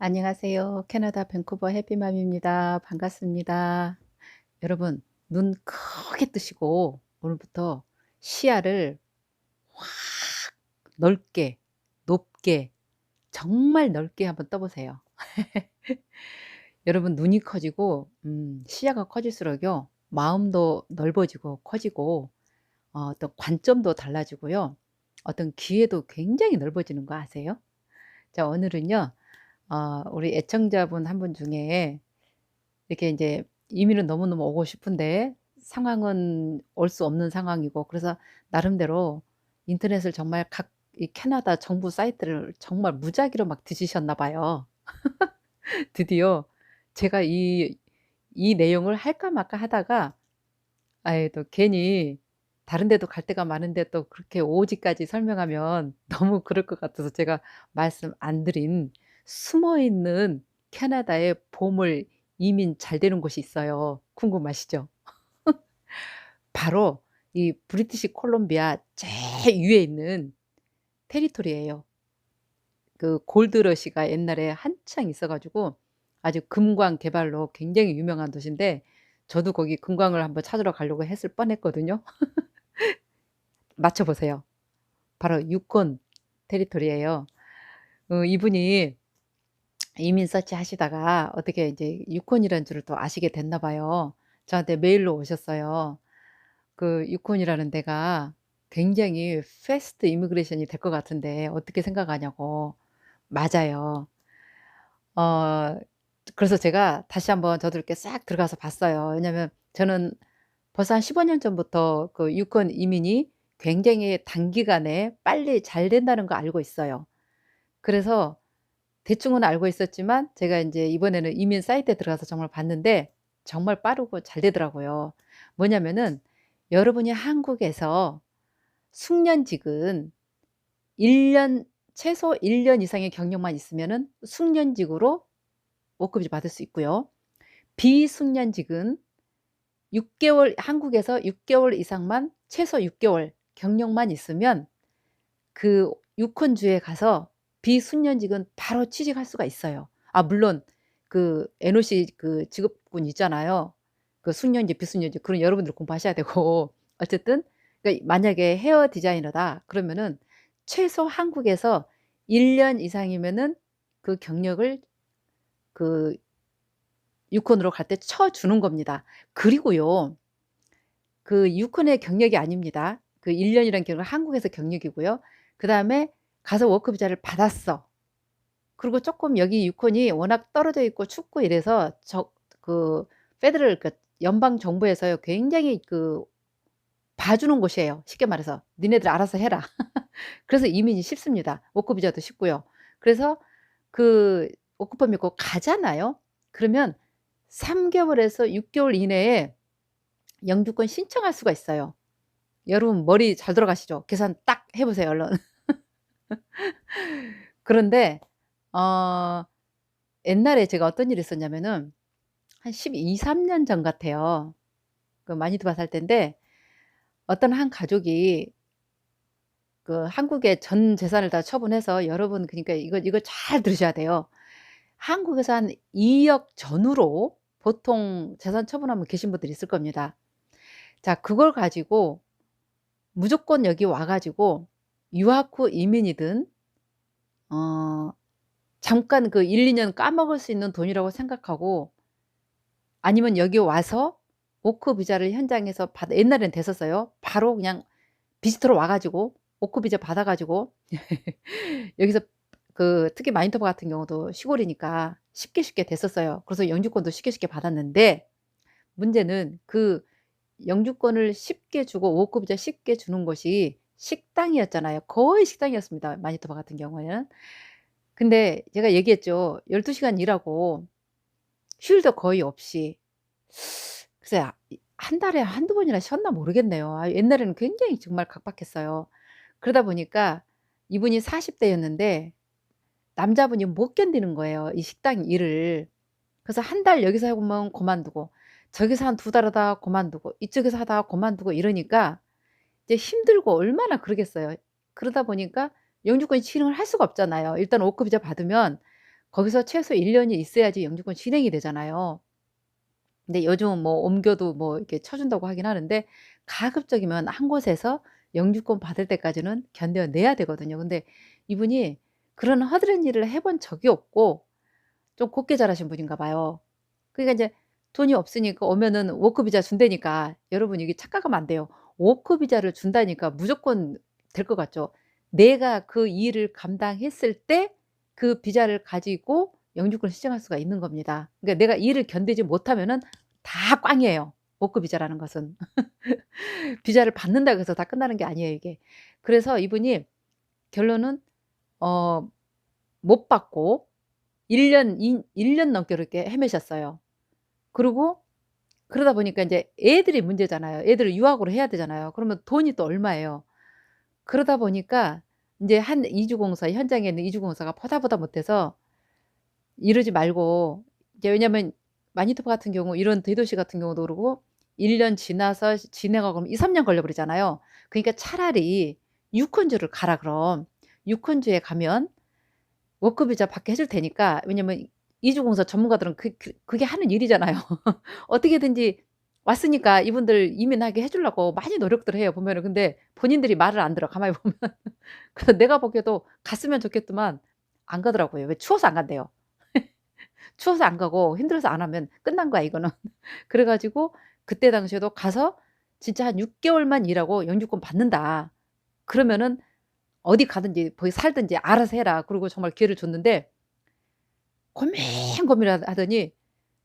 안녕하세요. 캐나다 밴쿠버 해피맘입니다. 반갑습니다. 여러분, 눈 크게 뜨시고 오늘부터 시야를 확 넓게, 높게, 정말 넓게 한번 떠보세요. 여러분, 눈이 커지고 시야가 커질수록요. 마음도 넓어지고 커지고 어떤 관점도 달라지고요. 어떤 기회도 굉장히 넓어지는 거 아세요? 자, 오늘은요. 우리 애청자분 한 분 중에 이렇게 이제 이민은 너무너무 오고 싶은데 상황은 올 수 없는 상황이고, 그래서 나름대로 인터넷을 정말 각 이 캐나다 정부 사이트를 정말 무작위로 막 뒤지셨나 봐요. 드디어 제가 이 내용을 할까 말까 하다가 아이 또 괜히 다른 데도 갈 데가 많은데 또 그렇게 오지까지 설명하면 너무 그럴 것 같아서 제가 말씀 안 드린 숨어 있는 캐나다의 보물, 이민 잘 되는 곳이 있어요. 궁금하시죠? 바로 이 브리티시 콜롬비아 제일 위에 있는 테리토리예요. 그 골드러시가 옛날에 한창 있어 가지고 아주 금광 개발로 굉장히 유명한 도시인데, 저도 거기 금광을 한번 찾으러 가려고 했을 뻔했거든요. 맞춰 보세요. 바로 유콘 테리토리예요. 이분이 이민 서치 하시다가 어떻게 인제 유콘이라는 줄을 또 아시게 됐나 봐요. 저한테 메일로 오셨어요. 그 "유콘이라는 데가 굉장히 패스트 이미그레이션이 될 것 같은데 어떻게 생각하냐."고. 맞아요. 어 그래서 제가 다시 한번 저도 이렇게 싹 들어가서 봤어요. 왜냐면 저는 벌써 한 15년 전부터 그 유권 이민이 굉장히 단기간에 빨리 잘 된다는 거 알고 있어요. 그래서 대충은 알고 있었지만 제가 인제 이번에는 이민 사이트에 들어가서 정말 봤는데 정말 빠르고 잘 되더라고요. 뭐냐면은 여러분이 한국에서 숙련직은 1년 최소 1년 이상의 경력만 있으면은 숙련직으로 월급을 받을 수 있고요. 비숙련직은 6 개월, 한국에서 6 개월 이상만, 최소 6 개월 경력만 있으면 그 유콘주에 가서 비숙련직은 바로 취직할 수가 있어요. 아, 물론 그 NOC 그 직업군 있잖아요. 그 숙련직, 비숙련직, 그런 여러분들 공부하셔야 되고 어쨌든 그러니까 만약에 헤어 디자이너다 그러면은 최소 한국에서 1년 이상이면은 그 경력을 그 유콘으로 갈 때 쳐 주는 겁니다. 그리고요, 그 유콘의 경력이 아닙니다. 그 1 년이라는 경력은 한국에서 경력이고요. 그다음에 가서 워크 비자를 받았어. 그리고 쪼끔 여기 유콘이 워낙 떨어져 있고 춥고 이래서 그 페더럴, 그러니까 연방 정부에서요 굉장히 그 봐주는 곳이에요. 쉽게 말해서 "니네들 알아서 해라." 그래서 이민이 쉽습니다. 워크 비자도 쉽고요. 그래서 그 워크 퍼밋 고 가잖아요. 그러면 3 개월에서 6 개월 이내에 영주권 신청할 수가 있어요. 여러분 머리 잘 돌아가시죠? 계산 딱 해 보세요 얼른. 그런데 어 옛날에 제가 어떤 일이 있었냐면은 한 12-13년 전 같아요. 그 마니토바 살 때인데 어떤 한 가족이 그 한국에 전 재산을 다 처분해서, 여러분 그니까 이거 잘 들으셔야 돼요. 한국에서 한 2억 전후로 보통 재산 처분하면 계신 분들이 있을 겁니다. 자, 그걸 가지고 무조건 여기 와 가지고 유학 후 이민이든 어 잠깐 그 1-2년 까먹을 수 있는 돈이라고 생각하고, 아니면 여기 와서 워크 비자를 현장에서 받아, 옛날엔 됐었어요. 바로 그냥 비지터로 와 가지고 워크 비자 받아 가지고 여기서 그 특히 마니토바 같은 경우도 시골이니까 쉽게 쉽게 됐었어요. 그래서 영주권도 쉽게 쉽게 받았는데, 문제는 그 영주권을 쉽게 주고 워크 비자 쉽게 주는 곳이 식당이었잖아요. 거의 식당이었습니다, 마니토바 같은 경우에는. 근데 제가 얘기했죠. 12 시간 일하고 휴일도 거의 없이. 글쎄 이 한 달에 한두 번이나 쉬었나 모르겠네요. 옛날에는 굉장히 정말 각박했어요. 그러다 보니까 이분이 40 대였는데 남자분이 못 견디는 거예요, 이 식당 일을. 그래서 한 달 여기서 해 보면 그만두고, 저기서 한 2달 하다가 그만두고, 이쪽에서 하다가 그만두고 이러니까 이제 힘들고 얼마나 그러겠어요. 그러다 보니까 영주권 신청을 할 수가 없잖아요. 일단 워크 비자 받으면 거기서 최소 1 년이 있어야지 영주권 진행이 되잖아요. 근데 요즘은 뭐 옮겨도 뭐 이렇게 쳐 준다고 하긴 하는데 가급적이면 한 곳에서 영주권 받을 때까지는 견뎌내야 되거든요. 근데 이분이 그런 허드렛 일을 해본 적이 없고 좀 곱게 자라신 분인가 봐요. 그러니까 인제 돈이 없으니까 오면은 워크 비자 준다니까 여러분 이게 착각하면 안 돼요. 워크 비자를 준다니까 무조건 될 것 같죠. 내가 그 일을 감당했을 때 그 비자를 가지고 영주권을 신청할 수가 있는 겁니다. 그러니까 내가 일을 견디지 못하면은 다 꽝이에요, 워크 비자라는 것은. 비자를 받는다고 해서 다 끝나는 게 아니에요, 이게. 그래서 이분이 결론은 어 못 받고 1년 넘게 그렇게 헤매셨어요. 그리고 그러다 보니까 인제 애들이 문제잖아요. 애들을 유학으로 해야 되잖아요. 그러면 돈이 또 얼마예요. 그러다 보니까 인제 한 이주공사 현장에 있는 이주공사가 보다 못해서 이러지 말고 이제 왜냐면 마니토바 같은 경우 이런 대도시 같은 경우도 그러고 1년 지나서 진행하고 그러면 2-3년 걸려 버리잖아요. 그러니까 차라리 유콘주를 가라 그럼. 유콘주에 가면 워크 비자 받게 해줄 테니까 왜냐면 이주공사 전문가들은 그게 하는 일이잖아요. 어떻게든지 왔으니까 이분들 이민하게 해 주려고 많이 노력들 해요 보면은. 근데 본인들이 말을 안 들어 가만히 보면. 그래서 내가 보기에도 갔으면 좋겠더만 안 가더라고요. 왜 추워서 안 간대요. 추워서 안 가고 힘들어서 안 하면 끝난 거야 이거는. 그래 가지고 그때 당시에도 가서 진짜 한 6 개월만 일하고 "영주권 받는다." 그러면은 어디 가든지 거기 살든지 알아서 해라. 그러고 정말 기회를 줬는데 고민 하더니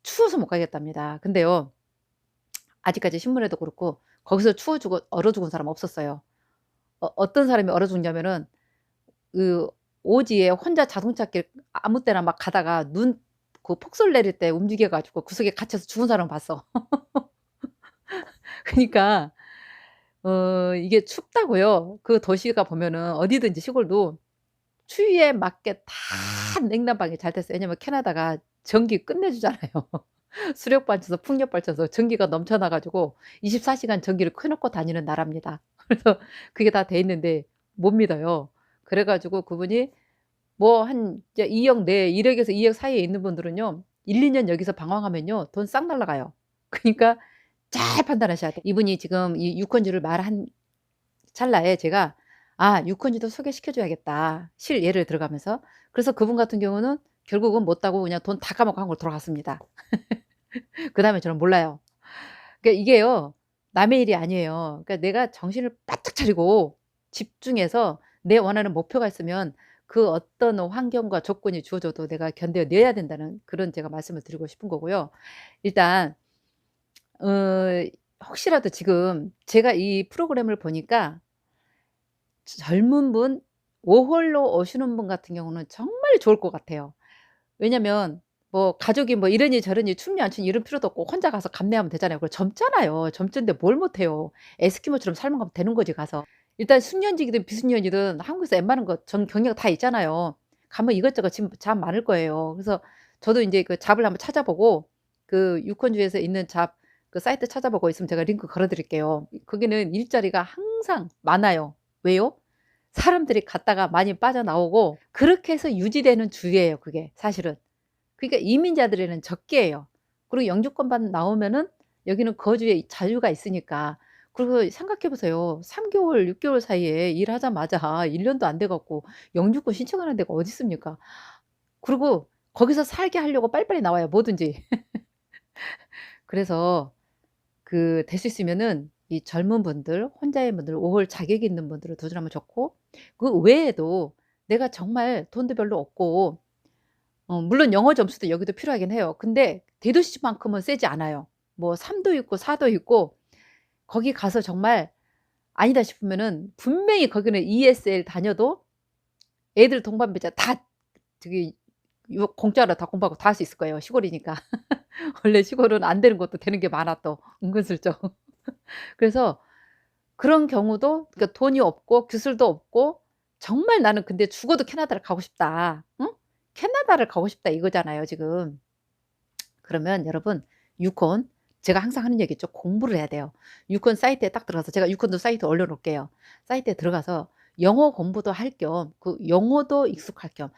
추워서 못 가겠답니다. 근데요 아직까지 신문에도 그렇고 거기서 추워 죽어 얼어 죽은 사람 없었어요. 어떤 사람이 얼어 죽냐면은 그 오지에 혼자 자동차길 아무 때나 막 가다가 눈 그 폭설 내릴 때 움직여 가지고 그 속에 갇혀서 죽은 사람 봤어. 그니까 이게 춥다고요. 그 도시가 보면은 어디든지 시골도 추위에 맞게 다 냉난방이 잘 됐어요. 왜냐면 캐나다가 전기 끝내주잖아요. 수력 발전소, 풍력 발전소 전기가 넘쳐나 가지고 24 시간 전기를 켜 놓고 다니는 나라입니다. 그래서 그게 다 돼 있는데 못 믿어요. 그래 가지고 그분이 뭐 한 이제 2억 내 1 억에서 2억 사이에 있는 분들은요 1-2년 여기서 방황하면요 돈 싹 날라가요. 그니까 잘 판단하셔야 돼요. 이분이 지금 이 유권주를 말한 찰나에 제가 '아 유권지도 소개시켜 줘야겠다.' 실예를 들어가면서. 그래서 그분 같은 경우는 결국은 못 따고 그냥 돈 다 까먹고 한국으로 돌아갔습니다. 그다음에 저는 몰라요. 그러니까 이게요 남의 일이 아니에요. 그러니까 내가 정신을 바짝 차리고 집중해서 내 원하는 목표가 있으면 그 어떤 환경과 조건이 주어져도 내가 견뎌내야 된다는 그런 제가 말씀을 드리고 싶은 거고요. 일단 어 혹시라도 지금 제가 이 프로그램을 보니까 젊은 분 워홀로 오시는 분 같은 경우는 정말 좋을 것 같아요. 왜냐면 뭐 가족이 뭐 이러니 저러니 춥니 안 춥니 이럴 필요도 없고 혼자 가서 감내하면 되잖아요. 그리고 젊잖아요. 젊은데 뭘 못해요. 에스키모처럼 살만 가면 되는 거지 가서. 일단 숙련직이든 비숙련이든 한국에서 웬만한 거 전 경력 다 있잖아요. 가면 이것저것 지금 잡 많을 거예요. 그래서 저도 인제 그 잡을 한번 찾아보고 그 유권주에서 있는 잡 그 사이트 찾아보고 있으면 제가 링크 걸어 드릴게요. 거기는 일자리가 항상 많아요. 왜요? 사람들이 갔다가 많이 빠져나오고 그렇게 해서 유지되는 주예요 그게 사실은. 그러니까 이민자들에는 적게예요. 그리고 영주권만 나오면은 여기는 거주의 자유가 있으니까. 그리고 생각해 보세요. 3 개월, 6 개월 사이에 일하자마자 1 년도 안 돼 갖고 영주권 신청하는 데가 어디 있습니까? 그리고 거기서 살게 하려고 빨리빨리 나와요 뭐든지. 그래서 그 될 수 있으면은 이 젊은 분들, 혼자인 분들, 5월 자격이 있는 분들을 도전하면 좋고 그 외에도 내가 정말 돈도 별로 없고 물론 영어 점수도 여기도 필요하긴 해요. 근데 대도시만큼은 세지 않아요. 뭐 3도 있고 4도 있고 거기 가서 정말 아니다 싶으면은 분명히 거기는 ESL 다녀도 애들 동반비자 다 저기 공짜로 다 공부하고 다 할 수 있을 거예요 시골이니까. 원래 시골은 안 되는 것도 되는 게 많아 또 은근슬쩍. 그래서 그런 경우도 그러니까 돈이 없고 기술도 없고 정말 '나는 근데 죽어도 캐나다를 가고 싶다.' 응? '캐나다를 가고 싶다.' 이거잖아요 지금. 그러면 여러분 유콘 제가 항상 하는 얘기 있죠. 공부를 해야 돼요. 유콘 사이트에 딱 들어가서 제가 유콘도 사이트 올려 놓을게요. 사이트에 들어가서 영어 공부도 할 겸 그 영어도 익숙할 겸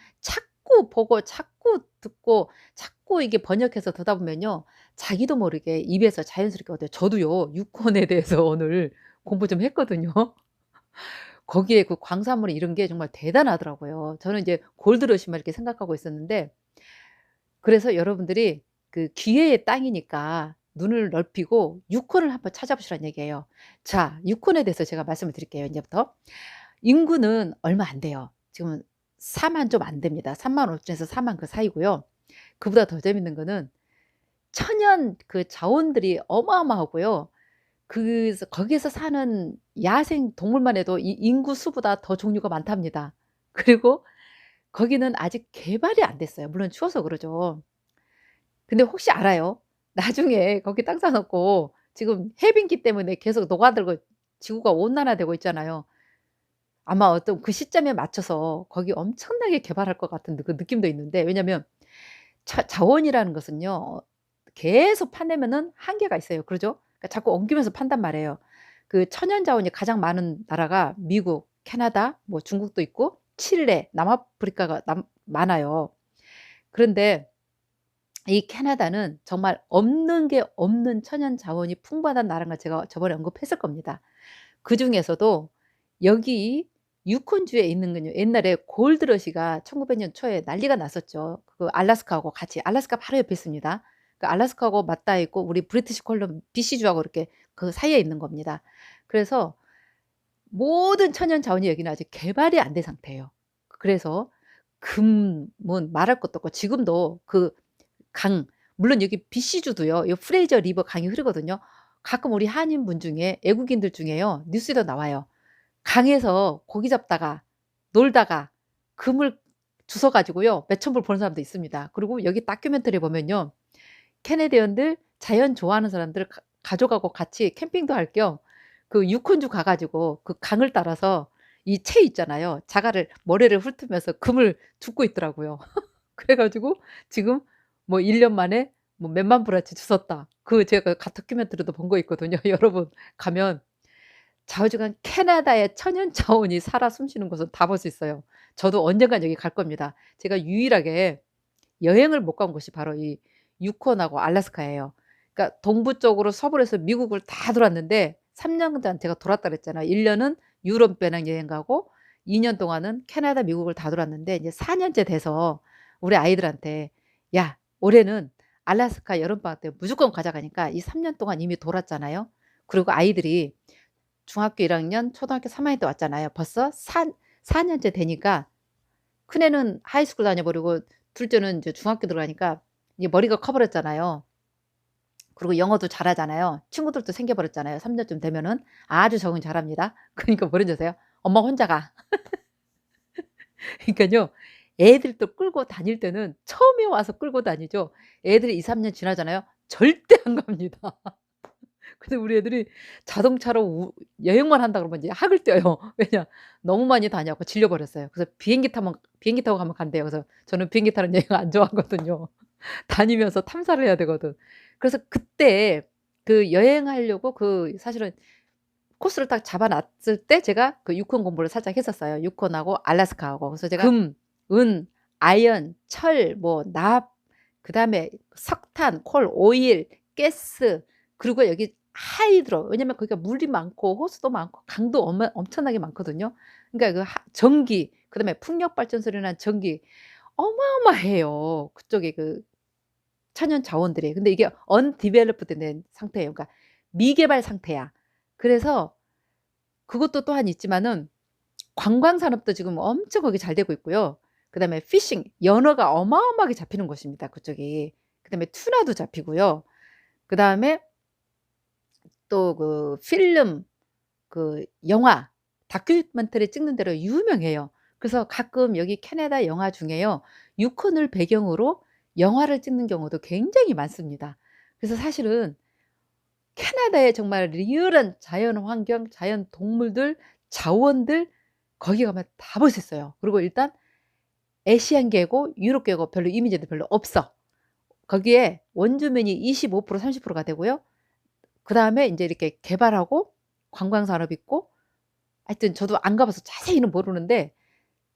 자꾸 보고 자꾸 듣고 자꾸 이게 번역해서 듣다 보면요. 자기도 모르게 입에서 자연스럽게 얻어요. 저도요. 유권에 대해서 오늘 공부 좀 했거든요. 거기에 그 광산물 이런 게 정말 대단하더라고요. 저는 이제 골드러시만 이렇게 생각하고 있었는데 그래서 여러분들이 그 기회의 땅이니까 눈을 넓히고 유권을 한번 찾아보시라는 얘기예요. 자, 유권에 대해서 제가 말씀을 드릴게요, 인제부터. 인구는 얼마 안 돼요. 지금 4만 좀 안 됩니다. 35,000에서 4만 그 사이고요. 그보다 더 재밌는 거는 천연 그 자원들이 어마어마하고요. 그래서 거기에서 사는 야생 동물만 해도 이 인구 수보다 더 종류가 많답니다. 그리고 거기는 아직 개발이 안 됐어요. 물론 추워서 그러죠. 근데 혹시 알아요? 나중에 거기 땅 사 놓고 지금 해빙기 때문에 계속 녹아들고 지구가 온난화되고 있잖아요. 아마 어떤 그 시점에 맞춰서 거기 엄청나게 개발할 것 같은 그 느낌도 있는데 왜냐면 자원이라는 것은요. 계속 파내면은 한계가 있어요. 그러죠? 그러니까 자꾸 옮기면서 판단 말이에요. 그 천연 자원이 가장 많은 나라가 미국, 캐나다, 뭐 중국도 있고 칠레, 남아프리카가 많아요. 그런데 이 캐나다는 정말 없는 게 없는 천연 자원이 풍부하다는 나라인 걸 제가 저번에 언급했을 겁니다. 그중에서도 여기 유콘주에 있는 건요. 옛날에 골드러시가 1900년 초에 난리가 났었죠. 그 알래스카하고 같이. 알래스카 바로 옆에 있습니다. 그 알래스카하고 맞닿아 있고 우리 브리티시 콜롬 BC주하고 이렇게 그 사이에 있는 겁니다. 그래서 모든 천연 자원이 여기는 아직 개발이 안 된 상태예요. 그래서 금은 말할 것도 없고 지금도 그 강 물론 여기 BC주도요. 요 프레이저 리버 강이 흐르거든요. 가끔 우리 한인분 중에 애국인들 중에요. 뉴스에도 나와요. 강에서 고기 잡다가 놀다가 금을 주워 가지고요. 몇천 불 버는 사람도 있습니다. 그리고 여기 다큐멘터리 보면요. 캐네디언들 자연 좋아하는 사람들 가족하고 같이 캠핑도 할 겸 그 유콘주 가 가지고 그 강을 따라서 이 채 있잖아요. 자갈을 모래를 훑으면서 금을 줍고 있더라고요. 그래 가지고 지금 뭐 1년 만에 뭐 몇만 불어치 주웠다. 그 제가 다큐멘터리도 본 거 있거든요. 여러분 가면 좌우지간 캐나다의 천연 자원이 살아 숨쉬는 곳은 다 볼 수 있어요. 저도 언젠간 여기 갈 겁니다. 제가 유일하게 여행을 못 간 곳이 바로 이 유콘하고 알래스카예요. 그러니까 동부 쪽으로 서부로 해서 미국을 다 돌았는데 3 년간 제가 돌았다 그랬잖아요. 1 년은 유럽 배낭여행 가고 2년 동안은 캐나다, 미국을 다 돌았는데 이제 4 년째 돼서 우리 아이들한테 "야 올해는 알래스카 여름방학 때 무조건 가자." 가니까 이 3년 동안 이미 돌았잖아요. 그리고 아이들이 중학교 1 학년, 초등학교 3 학년 때 왔잖아요. 벌써 4 년째 되니까 큰애는 하이스쿨 다녀 버리고 둘째는 인제 중학교 들어가니까 이게 머리가 커 버렸잖아요. 그리고 영어도 잘하잖아요. 친구들도 생겨 버렸잖아요. 3 년쯤 되면은 아주 적응 잘합니다. 그러니까 뭐라 그러세요? "엄마 혼자 가." 그러니깐요. 애들 끌고 다닐 때는 처음에 와서 끌고 다니죠. 애들이 2-3년 지나잖아요. 절대 안 갑니다. 근데 우리 애들이 자동차로 여행만 한다 그러면 이제 학을 떼요. 왜냐 너무 많이 다녀 갖고 질려 버렸어요. 그래서 비행기 타고 가면 간대요. 그래서 저는 비행기 타는 여행 안 좋아하거든요. 다니면서 탐사를 해야 되거든. 그래서 그때 그 여행하려고 그 사실은 코스를 딱 잡아 놨을 때 제가 그 유콘 공부를 살짝 했었어요. 유콘하고 알래스카하고. 그래서 제가 금, 은, 아연, 철, 뭐 납, 그다음에 석탄, 콜, 오일, 가스 그리고 여기 하이드로 왜냐면 거기가 물이 많고 호수도 많고 강도 엄청나게 많거든요. 그러니까 그 전기 그다음에 풍력 발전소로 난 전기 어마어마해요. 그쪽에 그 천연 자원들이. 근데 이게 undeveloped 된 상태예요. 그러니까 미개발 상태야. 그래서 그것도 또한 있지만은 관광 산업도 지금 엄청 거기 잘 되고 있고요. 그다음에 피싱 연어가 어마어마하게 잡히는 곳입니다, 그쪽이. 그다음에 투나도 잡히고요. 그다음에 또 그 필름 그 영화 다큐멘터리 찍는 데로 유명해요. 그래서 가끔 여기 캐나다 영화 중에요. 유콘을 배경으로 영화를 찍는 경우도 굉장히 많습니다. 그래서 사실은 캐나다의 정말 리얼한 자연 환경, 자연 동물들, 자원들 거기 가면 다 볼 수 있어요. 그리고 일단 아시안 계고 유럽 계고 별로 이민자들 별로 없어. 거기에 원주민이 25% 30%가 되고요. 그다음에 인제 이렇게 개발하고 관광 산업 있고 하여튼 저도 안 가 봐서 자세히는 모르는데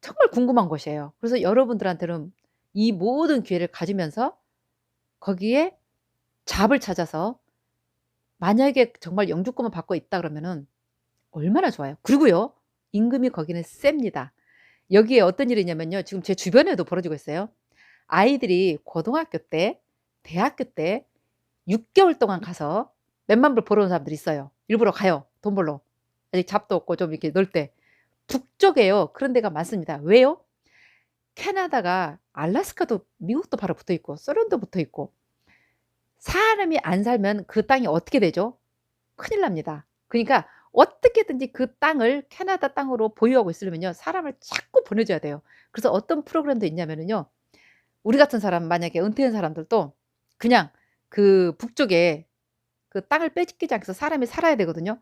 정말 궁금한 곳이에요. 그래서 여러분들한테는 이 모든 기회를 가지면서 거기에 잡을 찾아서 만약에 정말 영주권을 받고 있다 그러면은 얼마나 좋아요. 그리고요. 임금이 거기는 셉니다. 여기에 어떤 일이 있냐면요. 지금 제 주변에도 벌어지고 있어요. 아이들이 고등학교 때, 대학교 때 6개월 동안 가서 몇만 불 벌어온 사람들이 있어요. 일부러 가요. 돈 벌러. 아직 잡도 없고 좀 이렇게 놀 때. 북쪽에요. 그런 데가 많습니다. 왜요? 캐나다가 알래스카도 미국도 바로 붙어 있고 소련도 붙어 있고 사람이 안 살면 그 땅이 어떻게 되죠? 큰일 납니다. 그러니까 어떻게든지 그 땅을 캐나다 땅으로 보유하고 있으려면요. 사람을 자꾸 보내줘야 돼요. 그래서 어떤 프로그램도 있냐면은요. 우리 같은 사람 만약에 은퇴한 사람들도 그냥 그 북쪽에 그 땅을 뺏기지 않게 해서 사람이 살아야 되거든요.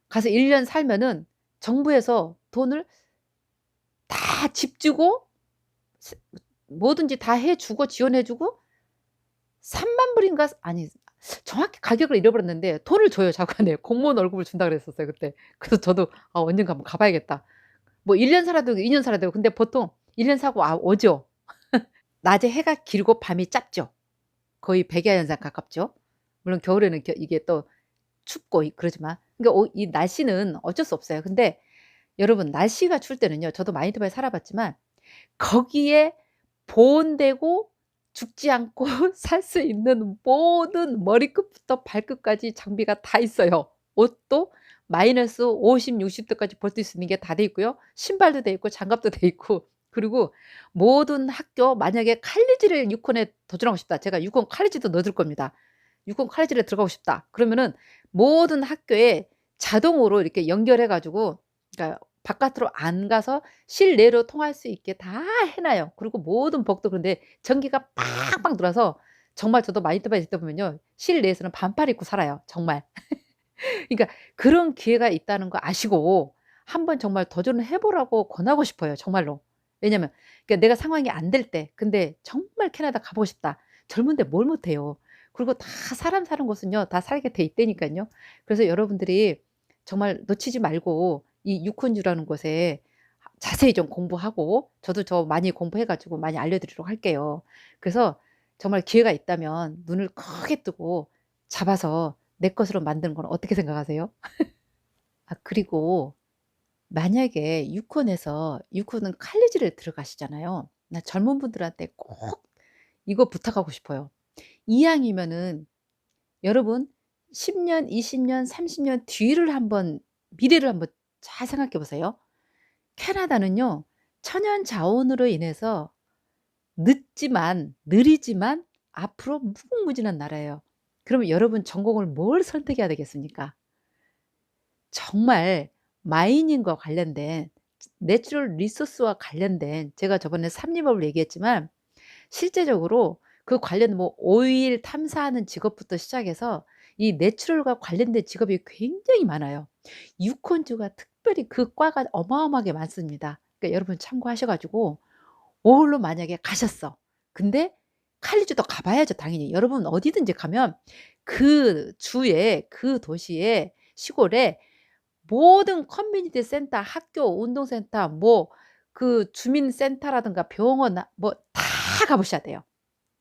가서 1년 살면은 정부에서 돈을 다 집 주고 뭐든지 다 해 주고 지원해 주고 3만 불인가 아니 정확히 가격을 잃어버렸는데 돈을 줘요 자관에. 공무원 월급을 준다 그랬었어요 그때. 그래서 저도 '아 언젠가 한번 가 봐야겠다.' 뭐 1년 살아도 2년 살아도 되고 근데 보통 1년 사고 오죠. 낮에 해가 길고 밤이 짧죠. 거의 백야현상 가깝죠. 물론 겨울에는 이게 또 춥고 그러지만 그러니까 이 날씨는 어쩔 수 없어요. 근데 여러분 날씨가 추울 때는요. 저도 마니토바에 살아 봤지만 거기에 보온되고 죽지 않고 살 수 있는 모든 머리끝부터 발끝까지 장비가 다 있어요. 옷도 마이너스 50, 60 도까지 버틸 수 있는 게 다 돼 있고요. 신발도 돼 있고 장갑도 돼 있고 그리고 모든 학교 만약에 칼리지를 유콘에 도전하고 싶다. 제가 유콘 칼리지도 넣어 줄 겁니다. 유콘 칼리지에 들어가고 싶다. 그러면은 모든 학교에 자동으로 이렇게 연결해 가지고 그러니까 바깥으로 안 가서 실내로 통할 수 있게 다 해 놔요. 그리고 모든 복도 그런데 전기가 팍팍 돌아서 정말 저도 마니토바에 있다 보면요. 실내에서는 반팔 입고 살아요 정말. 그러니까 그런 기회가 있다는 거 아시고 한번 정말 도전을 해 보라고 권하고 싶어요 정말로. 왜냐면 그러니까 내가 상황이 안 될 때 근데 정말 '캐나다 가 보고 싶다.' 젊은데 뭘 못해요. 그리고 다 사람 사는 곳은요 다 살게 돼 있다니깐요. 그래서 여러분들이 정말 놓치지 말고 이 유콘주라는 곳에 자세히 좀 공부하고 저도 많이 공부해 가지고 많이 알려 드리도록 할게요. 그래서 정말 기회가 있다면 눈을 크게 뜨고 잡아서 내 것으로 만드는 건 어떻게 생각하세요? 아 그리고 만약에 유콘에서 유콘은 칼리지를 들어가시잖아요. 나 젊은 분들한테 꼭 이거 부탁하고 싶어요. 이왕이면은 여러분 10 년, 20 년, 30년 뒤를 한번 미래를 한번 잘 생각해 보세요. 캐나다는요. 천연 자원으로 인해서 늦지만 느리지만 앞으로 무궁무진한 나라예요. 그러면 여러분 전공을 뭘 선택해야 되겠습니까? 정말 마이닝과 관련된 내추럴 리소스와 관련된 제가 저번에 삼림업을 얘기했지만 실제적으로 그 관련 뭐 오일 탐사하는 직업부터 시작해서 이 내추럴과 관련된 직업이 굉장히 많아요. 유콘주가 특별히 그 과가 어마어마하게 많습니다. 그러니까 여러분 참고하셔 가지고 오홀로 만약에 가셨어. 근데 칼리주도 가 봐야죠 당연히. 여러분 어디든지 가면 그 주에 그 도시에 시골에 모든 커뮤니티 센터, 학교, 운동센터 뭐 그 주민센터라든가 병원 뭐 다 가 보셔야 돼요.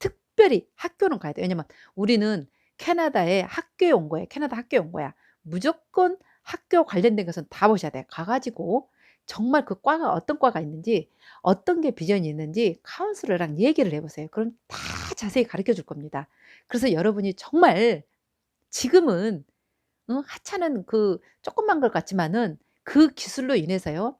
특별히 학교는 가야 돼요. 왜냐면 우리는 캐나다에 학교에 온 거예요. 캐나다 학교에 온 거야. 무조건 학교 관련된 것은 다 보셔야 돼요. 가 가지고 정말 그 과가 어떤 과가 있는지 어떤 게 비전이 있는지 카운슬러랑 얘기를 해 보세요. 그럼 다 자세히 가르쳐 줄 겁니다. 그래서 여러분이 정말 지금은 하찮은 그 조그만 것 같지만은 그 기술로 인해서요.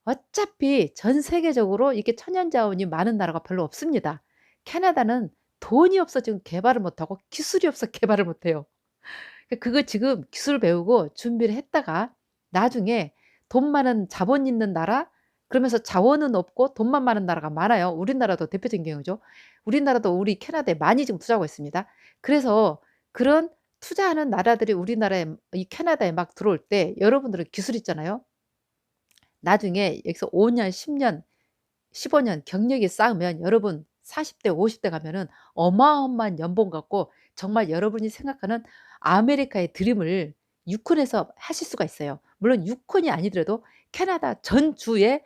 어차피 전 세계적으로 이렇게 천연 자원이 많은 나라가 별로 없습니다. 캐나다는 돈이 없어 지금 개발을 못 하고 기술이 없어 개발을 못 해요. 그거 지금 기술 배우고 준비를 했다가 나중에 돈 많은 자본 있는 나라 그러면서 자원은 없고 돈만 많은 나라가 많아요. 우리나라도 대표적인 경우죠. 우리나라도 우리 캐나다에 많이 지금 투자하고 있습니다. 그래서 그런 투자하는 나라들이 우리나라에 이 캐나다에 막 들어올 때 여러분들은 기술 있잖아요. 나중에 여기서 5 년, 10 년, 15년 경력이 쌓으면 여러분 40대 50대 가면은 어마어마한 연봉 갖고 정말 여러분이 생각하는 아메리카의 드림을 유콘에서 하실 수가 있어요. 물론 유콘이 아니더라도 캐나다 전 주에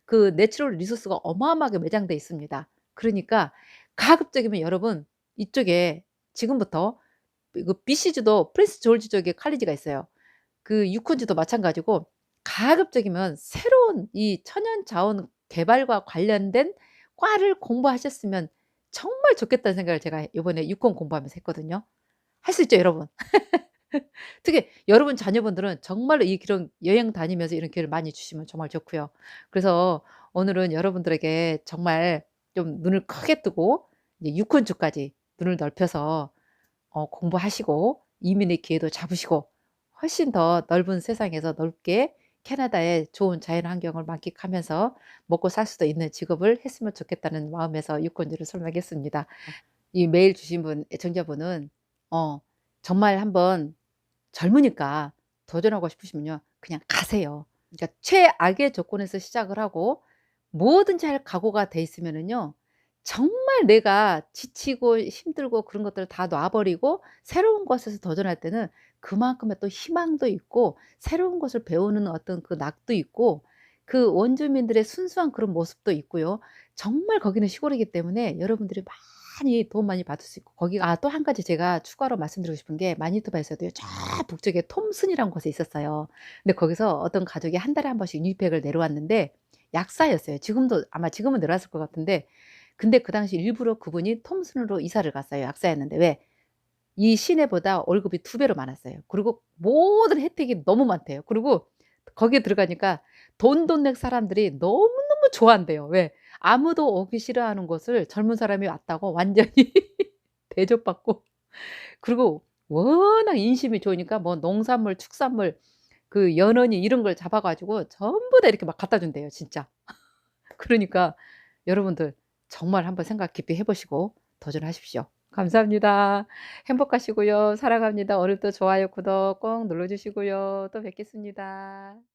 그 내추럴 리소스가 어마어마하게 매장돼 있습니다. 그러니까 가급적이면 여러분 이쪽에 지금부터 그 BC주도 프린스 조지 쪽에 칼리지가 있어요. 그 유콘주도 마찬가지고 가급적이면 새로운 이 천연 자원 개발과 관련된 과를 공부하셨으면 정말 좋겠다는 생각을 제가 요번에 유콘 공부하면서 했거든요. 할 수 있죠, 여러분? 특히 여러분 자녀분들은 정말로 이 그런 여행 다니면서 이런 기회를 많이 주시면 정말 좋고요. 그래서 오늘은 여러분들에게 정말 좀 눈을 크게 뜨고 이제 유권주까지 눈을 넓혀서 공부하시고 이민의 기회도 잡으시고 훨씬 더 넓은 세상에서 넓게 캐나다의 좋은 자연 환경을 만끽하면서 먹고 살 수도 있는 직업을 했으면 좋겠다는 마음에서 유권주를 설명했습니다. 이 메일 주신 분 애청자분은 어 정말 한번 젊으니까 도전하고 싶으시면요. 그냥 가세요. 그러니까 최악의 조건에서 시작을 하고 뭐든지 할 각오가 돼 있으면은요. 정말 내가 지치고 힘들고 그런 것들을 다 놔 버리고 새로운 것에서 도전할 때는 그만큼의 또 희망도 있고 새로운 것을 배우는 어떤 그 낙도 있고 그 원주민들의 순수한 그런 모습도 있고요. 정말 거기는 시골이기 때문에 여러분들이 많이 도움 많이 받을 수 있고 거기 또 한 가지 제가 추가로 말씀드리고 싶은 게 마니토바에서도요 저 북쪽에 톰슨이라는 곳에 있었어요. 근데 거기서 어떤 가족이 한 달에 한 번씩 유니팩을 내려왔는데 약사였어요. 지금도 아마 지금은 내려왔을 것 같은데 근데 그 당시 일부러 그분이 톰슨으로 이사를 갔어요. 약사였는데 왜? 이 시내보다 월급이 2 배로 많았어요. 그리고 모든 혜택이 너무 많대요. 그리고 거기에 들어가니까 돈 낼 사람들이 너무너무 좋아한대요. 왜? 아무도 오기 싫어하는 곳을 젊은 사람이 왔다고 완전히 대접받고 그리고 워낙 인심이 좋으니까 뭐 농산물, 축산물, 그 연어니 이런 걸 잡아 가지고 전부 다 이렇게 막 갖다 준대요 진짜. 그러니까 여러분들 정말 한번 생각 깊이 해 보시고 도전하십시오. 감사합니다. 행복하시고요. 사랑합니다. 오늘도 좋아요, 구독 꼭 눌러 주시고요. 또 뵙겠습니다.